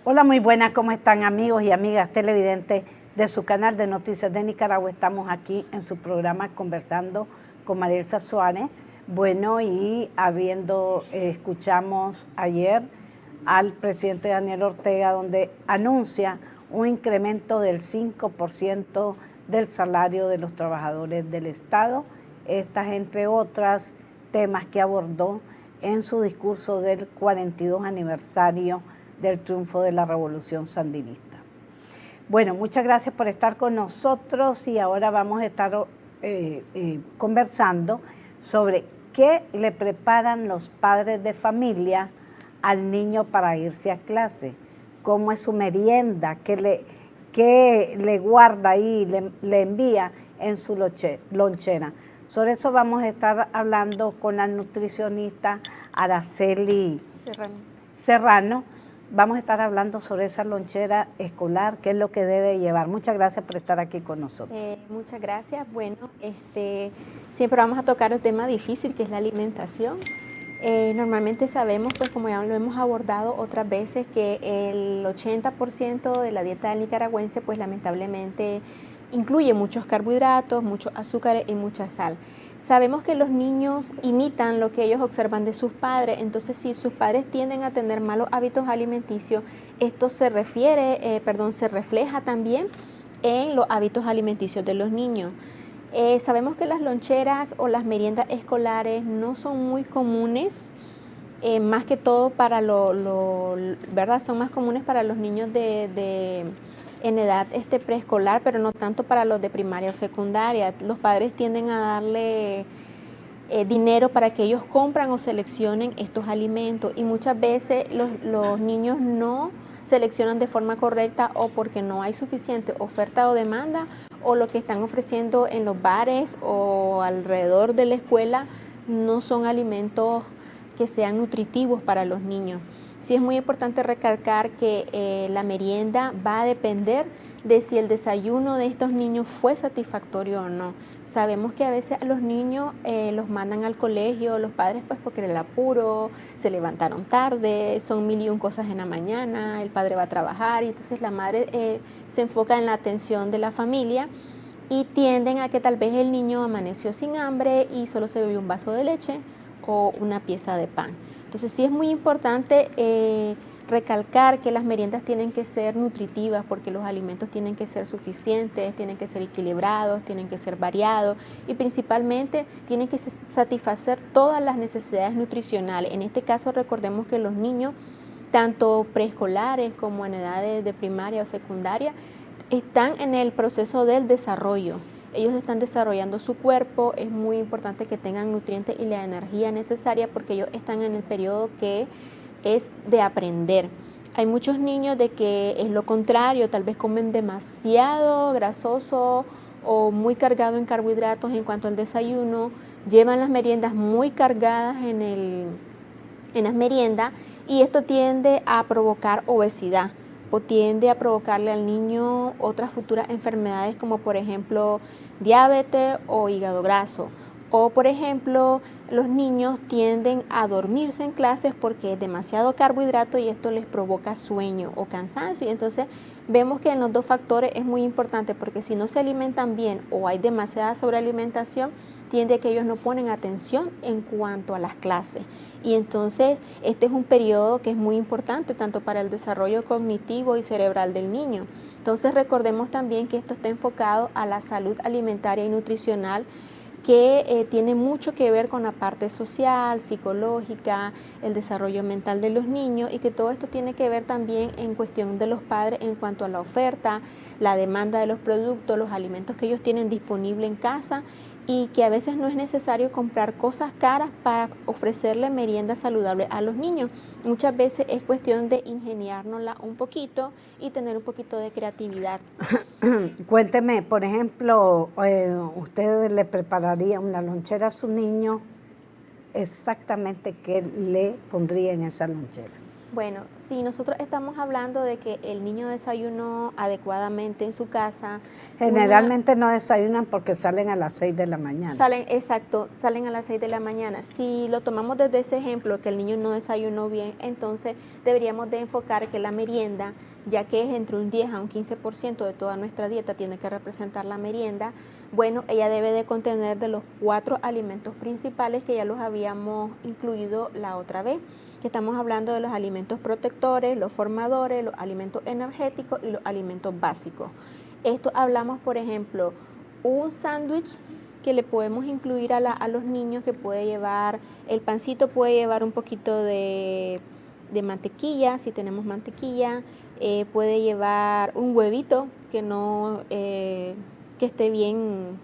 Hola, muy buenas, ¿cómo están amigos y amigas televidentes de su canal de Noticias de Nicaragua? Estamos aquí en su programa conversando con Marielsa Suárez. Bueno, y escuchamos ayer al presidente Daniel Ortega, donde anuncia un incremento del 5% del salario de los trabajadores del Estado. Estas, entre otras temas que abordó en su discurso del 42 aniversario del triunfo de la Revolución Sandinista. Bueno, muchas gracias por estar con nosotros y ahora vamos a estar conversando sobre qué le preparan los padres de familia al niño para irse a clase, cómo es su merienda, qué le guarda ahí, le envía en su lonchera. Sobre eso vamos a estar hablando con la nutricionista Araceli Serrano. Vamos a estar hablando sobre esa lonchera escolar, qué es lo que debe llevar. Muchas gracias por estar aquí con nosotros. Muchas gracias. Bueno, siempre vamos a tocar el tema difícil que es la alimentación. Normalmente sabemos, pues como ya lo hemos abordado otras veces, que el 80% de la dieta del nicaragüense, pues lamentablemente incluye muchos carbohidratos, muchos azúcares y mucha sal. Sabemos que los niños imitan lo que ellos observan de sus padres, entonces si sus padres tienden a tener malos hábitos alimenticios, esto se refleja también en los hábitos alimenticios de los niños. Sabemos que las loncheras o las meriendas escolares no son muy comunes, más que todo para ¿verdad? Son más comunes para los niños en edad preescolar, pero no tanto para los de primaria o secundaria. Los padres tienden a darle dinero para que ellos compran o seleccionen estos alimentos y muchas veces los niños no seleccionan de forma correcta o porque no hay suficiente oferta o demanda o lo que están ofreciendo en los bares o alrededor de la escuela no son alimentos que sean nutritivos para los niños. Sí es muy importante recalcar que la merienda va a depender de si el desayuno de estos niños fue satisfactorio o no. Sabemos que a veces a los niños los mandan al colegio, los padres pues porque el apuro, se levantaron tarde, son mil y un cosas en la mañana, el padre va a trabajar y entonces la madre se enfoca en la atención de la familia y tienden a que tal vez el niño amaneció sin hambre y solo se bebió un vaso de leche o una pieza de pan. Entonces sí es muy importante recalcar que las meriendas tienen que ser nutritivas porque los alimentos tienen que ser suficientes, tienen que ser equilibrados, tienen que ser variados y principalmente tienen que satisfacer todas las necesidades nutricionales. En este caso recordemos que los niños, tanto preescolares como en edades de primaria o secundaria, están en el proceso del desarrollo. Ellos están desarrollando su cuerpo, es muy importante que tengan nutrientes y la energía necesaria porque ellos están en el periodo que es de aprender. Hay muchos niños de que es lo contrario, tal vez comen demasiado grasoso o muy cargado en carbohidratos en cuanto al desayuno, llevan las meriendas muy cargadas en las meriendas y esto tiende a provocar obesidad o tiende a provocarle al niño otras futuras enfermedades como por ejemplo diabetes o hígado graso. O por ejemplo, los niños tienden a dormirse en clases porque es demasiado carbohidrato y esto les provoca sueño o cansancio. Y entonces vemos que en los dos factores es muy importante porque si no se alimentan bien o hay demasiada sobrealimentación, tiende a que ellos no ponen atención en cuanto a las clases. Y entonces este es un periodo que es muy importante tanto para el desarrollo cognitivo y cerebral del niño. Entonces recordemos también que esto está enfocado a la salud alimentaria y nutricional que tiene mucho que ver con la parte social, psicológica, el desarrollo mental de los niños y que todo esto tiene que ver también en cuestión de los padres en cuanto a la oferta, la demanda de los productos, los alimentos que ellos tienen disponible en casa y que a veces no es necesario comprar cosas caras para ofrecerle merienda saludable a los niños. Muchas veces es cuestión de ingeniárnosla un poquito y tener un poquito de creatividad. Cuénteme, por ejemplo, ¿usted le prepararía una lonchera a su niño? Exactamente qué le pondría en esa lonchera. Bueno, si nosotros estamos hablando de que el niño desayunó adecuadamente en su casa, Generalmente no desayunan porque salen a las 6 de la mañana. salen a las 6 de la mañana. Si lo tomamos desde ese ejemplo, que el niño no desayunó bien, entonces deberíamos de enfocar que la merienda, ya que es entre un 10 a un 15% de toda nuestra dieta, tiene que representar la merienda. Bueno, ella debe de contener de los 4 alimentos principales que ya los habíamos incluido la otra vez, que estamos hablando de los alimentos protectores, los formadores, los alimentos energéticos y los alimentos básicos. Esto hablamos, por ejemplo, un sándwich que le podemos incluir a los niños, que puede llevar, el pancito puede llevar un poquito de mantequilla, si tenemos mantequilla, puede llevar un huevito que no, que esté bien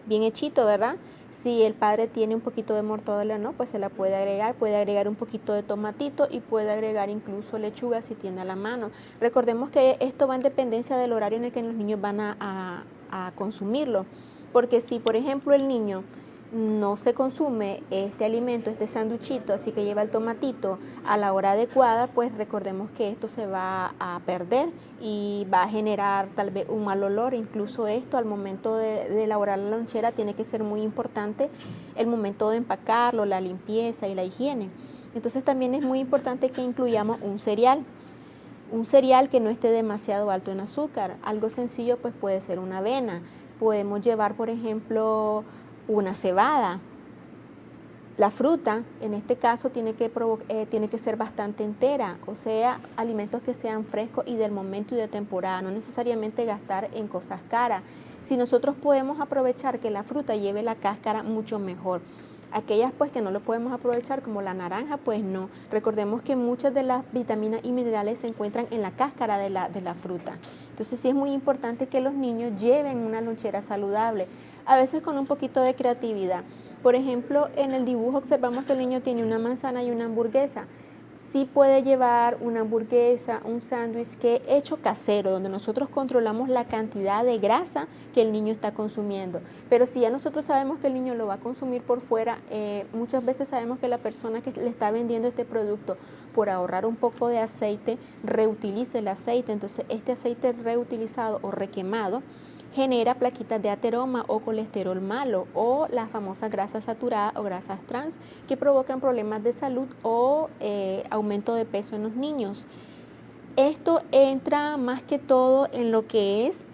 hechito, ¿verdad? Si el padre tiene un poquito de mortadela, no, pues se la puede agregar un poquito de tomatito y puede agregar incluso lechuga si tiene a la mano. Recordemos que esto va en dependencia del horario en el que los niños van a consumirlo, porque si por ejemplo el niño no se consume este alimento, este sanduchito, así que lleva el tomatito a la hora adecuada, pues recordemos que esto se va a perder y va a generar tal vez un mal olor. Incluso esto al momento de elaborar la lonchera tiene que ser muy importante el momento de empacarlo, la limpieza y la higiene. Entonces también es muy importante que incluyamos un cereal que no esté demasiado alto en azúcar. Algo sencillo pues puede ser una avena. Podemos llevar, por ejemplo, una cebada. La fruta, en este caso, tiene que ser bastante entera, o sea, alimentos que sean frescos y del momento y de temporada, no necesariamente gastar en cosas caras. Si nosotros podemos aprovechar que la fruta lleve la cáscara, mucho mejor. Aquellas pues que no lo podemos aprovechar, como la naranja, pues no. Recordemos que muchas de las vitaminas y minerales se encuentran en la cáscara de la fruta. Entonces sí es muy importante que los niños lleven una lonchera saludable, a veces con un poquito de creatividad. Por ejemplo, en el dibujo observamos que el niño tiene una manzana y una hamburguesa. Sí puede llevar una hamburguesa, un sándwich que es hecho casero, donde nosotros controlamos la cantidad de grasa que el niño está consumiendo. Pero si ya nosotros sabemos que el niño lo va a consumir por fuera, muchas veces sabemos que la persona que le está vendiendo este producto, por ahorrar un poco de aceite, reutiliza el aceite. Entonces este aceite reutilizado o requemado genera plaquitas de ateroma o colesterol malo, o las famosas grasas saturadas o grasas trans, que provocan problemas de salud o aumento de peso en los niños. Esto entra más que todo en lo que es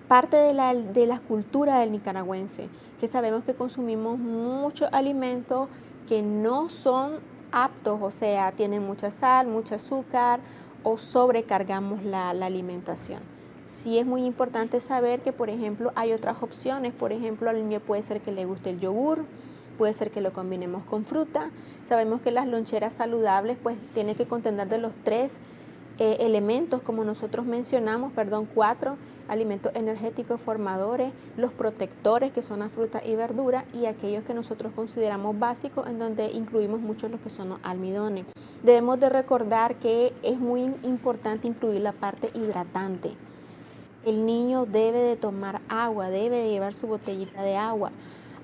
parte de la cultura del nicaragüense, que sabemos que consumimos muchos alimentos que no son aptos, o sea, tienen mucha sal, mucho azúcar, o sobrecargamos la alimentación. Sí es muy importante saber que, por ejemplo, hay otras opciones. Por ejemplo, al niño puede ser que le guste el yogur, puede ser que lo combinemos con fruta. Sabemos que las loncheras saludables pues tienen que contener de los 3 elementos, como nosotros mencionamos, 4 alimentos energéticos formadores, los protectores, que son la fruta y verdura, y aquellos que nosotros consideramos básicos, en donde incluimos muchos los que son los almidones. Debemos de recordar que es muy importante incluir la parte hidratante. El niño debe de tomar agua, debe de llevar su botellita de agua.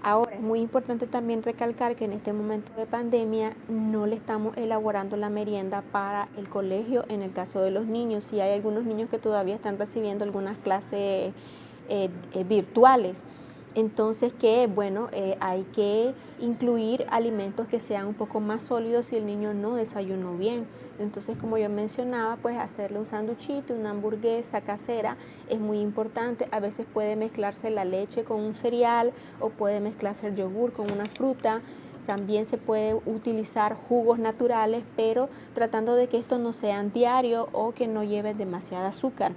Ahora, es muy importante también recalcar que en este momento de pandemia no le estamos elaborando la merienda para el colegio en el caso de los niños. Sí hay algunos niños que todavía están recibiendo algunas clases virtuales. Entonces hay que incluir alimentos que sean un poco más sólidos si el niño no desayunó bien. Entonces, como yo mencionaba, pues hacerle un sanduchito, una hamburguesa casera es muy importante. A veces puede mezclarse la leche con un cereal o puede mezclarse el yogur con una fruta. También se puede utilizar jugos naturales, pero tratando de que estos no sean diarios o que no lleven demasiada azúcar.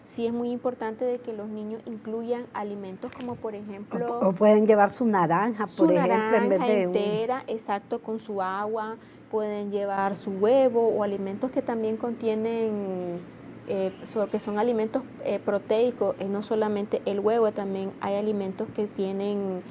Sí es muy importante de que los niños incluyan alimentos como, por ejemplo, o pueden llevar su naranja, por ejemplo, en vez de entera, exacto, con su agua. Pueden llevar su huevo o alimentos que también contienen, que son alimentos proteicos, no solamente el huevo, también hay alimentos que tienen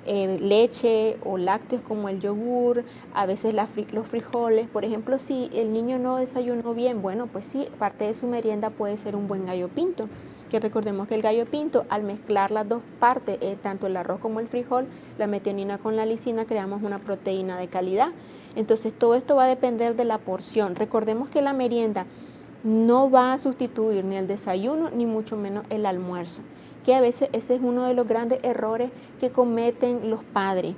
leche o lácteos como el yogur, a veces los frijoles. Por ejemplo, si el niño no desayunó bien, bueno, pues sí, parte de su merienda puede ser un buen gallo pinto. que recordemos que el gallo pinto, al mezclar las dos partes, tanto el arroz como el frijol, la metionina con la lisina, creamos una proteína de calidad. Entonces todo esto va a depender de la porción. Recordemos que la merienda no va a sustituir ni el desayuno ni mucho menos el almuerzo, que a veces ese es uno de los grandes errores que cometen los padres,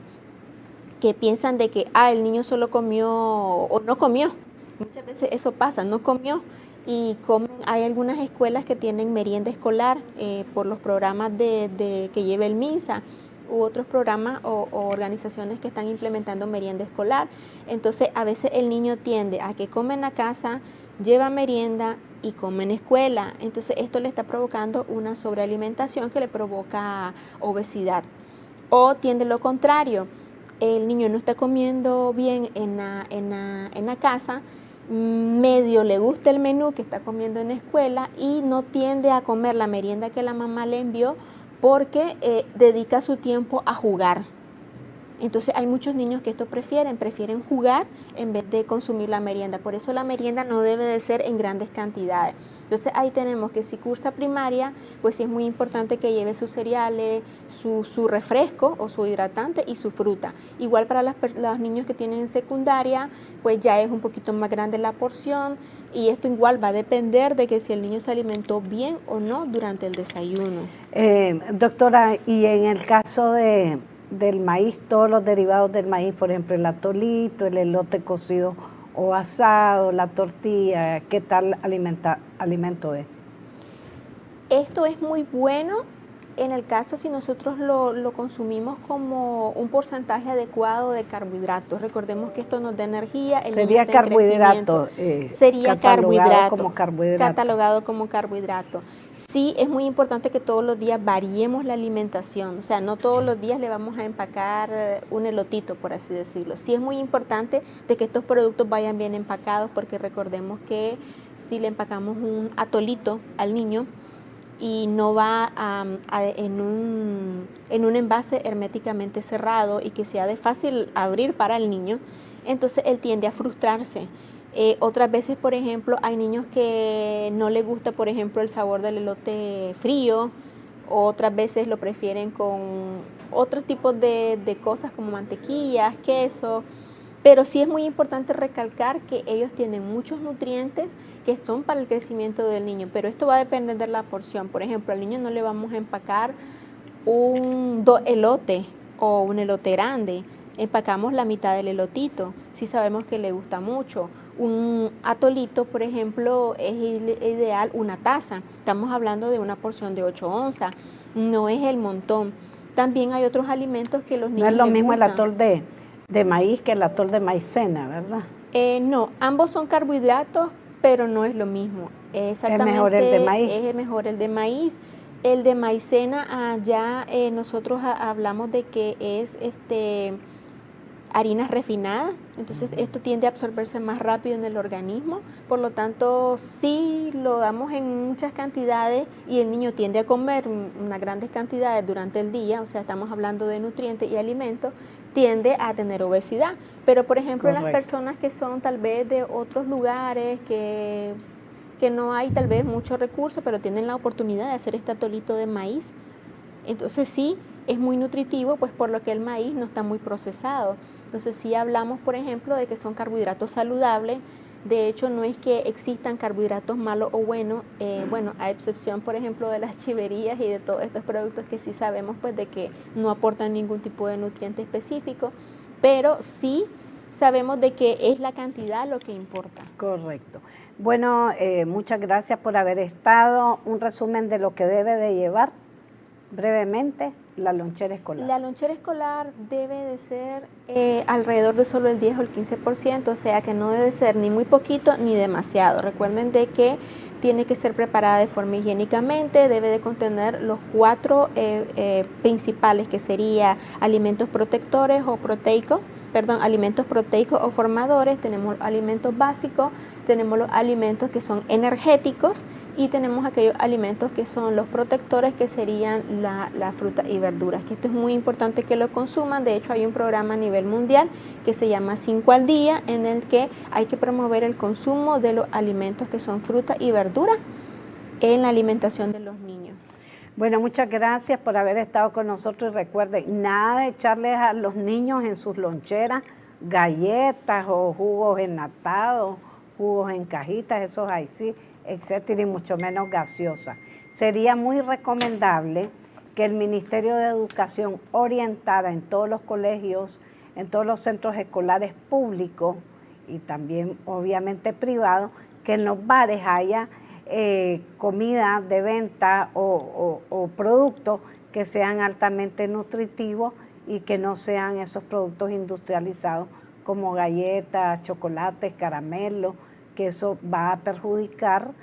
que piensan de que el niño solo comió o no comió. Muchas veces eso pasa, no comió y comen. Hay algunas escuelas que tienen merienda escolar por los programas que lleva el MINSA u otros programas o organizaciones que están implementando merienda escolar. Entonces a veces el niño tiende a que come en la casa, lleva merienda y come en escuela. Entonces esto le está provocando una sobrealimentación que le provoca obesidad. O tiende lo contrario, el niño no está comiendo bien en la casa, medio le gusta el menú que está comiendo en la escuela y no tiende a comer la merienda que la mamá le envió porque dedica su tiempo a jugar. Entonces hay muchos niños que esto prefieren jugar en vez de consumir la merienda. Por eso la merienda no debe de ser en grandes cantidades. Entonces ahí tenemos que si cursa primaria, pues sí es muy importante que lleve sus cereales, su refresco o su hidratante y su fruta. Igual para los niños que tienen secundaria, pues ya es un poquito más grande la porción y esto igual va a depender de que si el niño se alimentó bien o no durante el desayuno. Doctora, y en el caso del maíz, todos los derivados del maíz, por ejemplo, el atolito, el elote cocido o asado, la tortilla, ¿qué tal alimento es? Esto es muy bueno en el caso si nosotros lo consumimos como un porcentaje adecuado de carbohidratos. Recordemos que esto nos da energía. Sería carbohidrato. Sería carbohidrato. Como carbohidrato. Catalogado como carbohidrato. Sí, es muy importante que todos los días variemos la alimentación. O sea, no todos los días le vamos a empacar un elotito, por así decirlo. Sí es muy importante de que estos productos vayan bien empacados porque recordemos que si le empacamos un atolito al niño, y no va en un envase herméticamente cerrado y que sea de fácil abrir para el niño, entonces él tiende a frustrarse. Otras veces, por ejemplo, hay niños que no les gusta, por ejemplo, el sabor del elote frío, otras veces lo prefieren con otros tipos de cosas como mantequillas, queso. Pero sí es muy importante recalcar que ellos tienen muchos nutrientes que son para el crecimiento del niño, pero esto va a depender de la porción. Por ejemplo, al niño no le vamos a empacar un elote o un elote grande, empacamos la mitad del elotito, si sabemos que le gusta mucho. Un atolito, por ejemplo, es ideal una taza, estamos hablando de una porción de 8 onzas, no es el montón. También hay otros alimentos que los niños no es lo mismo gustan. El atol de maíz que el atol de maicena, ¿verdad? No, ambos son carbohidratos, pero no es lo mismo. Exactamente, es mejor el de maíz. Es mejor el de maíz. El de maicena, ya nosotros hablamos de que es harina refinada, entonces esto tiende a absorberse más rápido en el organismo, por lo tanto sí lo damos en muchas cantidades y el niño tiende a comer unas grandes cantidades durante el día, o sea, estamos hablando de nutrientes y alimentos, tiende a tener obesidad, pero por ejemplo las personas que son tal vez de otros lugares que no hay tal vez muchos recursos, pero tienen la oportunidad de hacer este atolito de maíz, entonces sí, es muy nutritivo, pues por lo que el maíz no está muy procesado. Entonces sí hablamos, por ejemplo, de que son carbohidratos saludables. De hecho, no es que existan carbohidratos malos o buenos, bueno, a excepción, por ejemplo, de las chiverías y de todos estos productos que sí sabemos, pues, de que no aportan ningún tipo de nutriente específico, pero sí sabemos de que es la cantidad lo que importa. Correcto. Bueno, muchas gracias por haber estado. Un resumen de lo que debe de llevar brevemente la lonchera escolar. La lonchera escolar debe de ser alrededor de solo el 10 o el 15%, o sea que no debe ser ni muy poquito ni demasiado. Recuerden de que tiene que ser preparada de forma higiénicamente, debe de contener los 4 principales, que sería alimentos protectores o alimentos proteicos o formadores, tenemos alimentos básicos, tenemos los alimentos que son energéticos y tenemos aquellos alimentos que son los protectores, que serían la fruta y verduras, que esto es muy importante que lo consuman. De hecho hay un programa a nivel mundial que se llama 5 al día, en el que hay que promover el consumo de los alimentos que son fruta y verdura en la alimentación de los niños. Bueno, muchas gracias por haber estado con nosotros y recuerden, nada de echarles a los niños en sus loncheras galletas o jugos enlatados, jugos en cajitas, esos ahí sí, etcétera, y mucho menos gaseosa. Sería muy recomendable que el Ministerio de Educación orientara en todos los colegios, en todos los centros escolares públicos y también obviamente privados, que en los bares haya comida de venta o productos que sean altamente nutritivos y que no sean esos productos industrializados como galletas, chocolates, caramelos, que eso va a perjudicar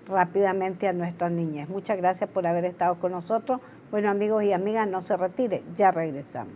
rápidamente a nuestras niñas. Muchas gracias por haber estado con nosotros. Bueno, amigos y amigas, no se retire, ya regresamos.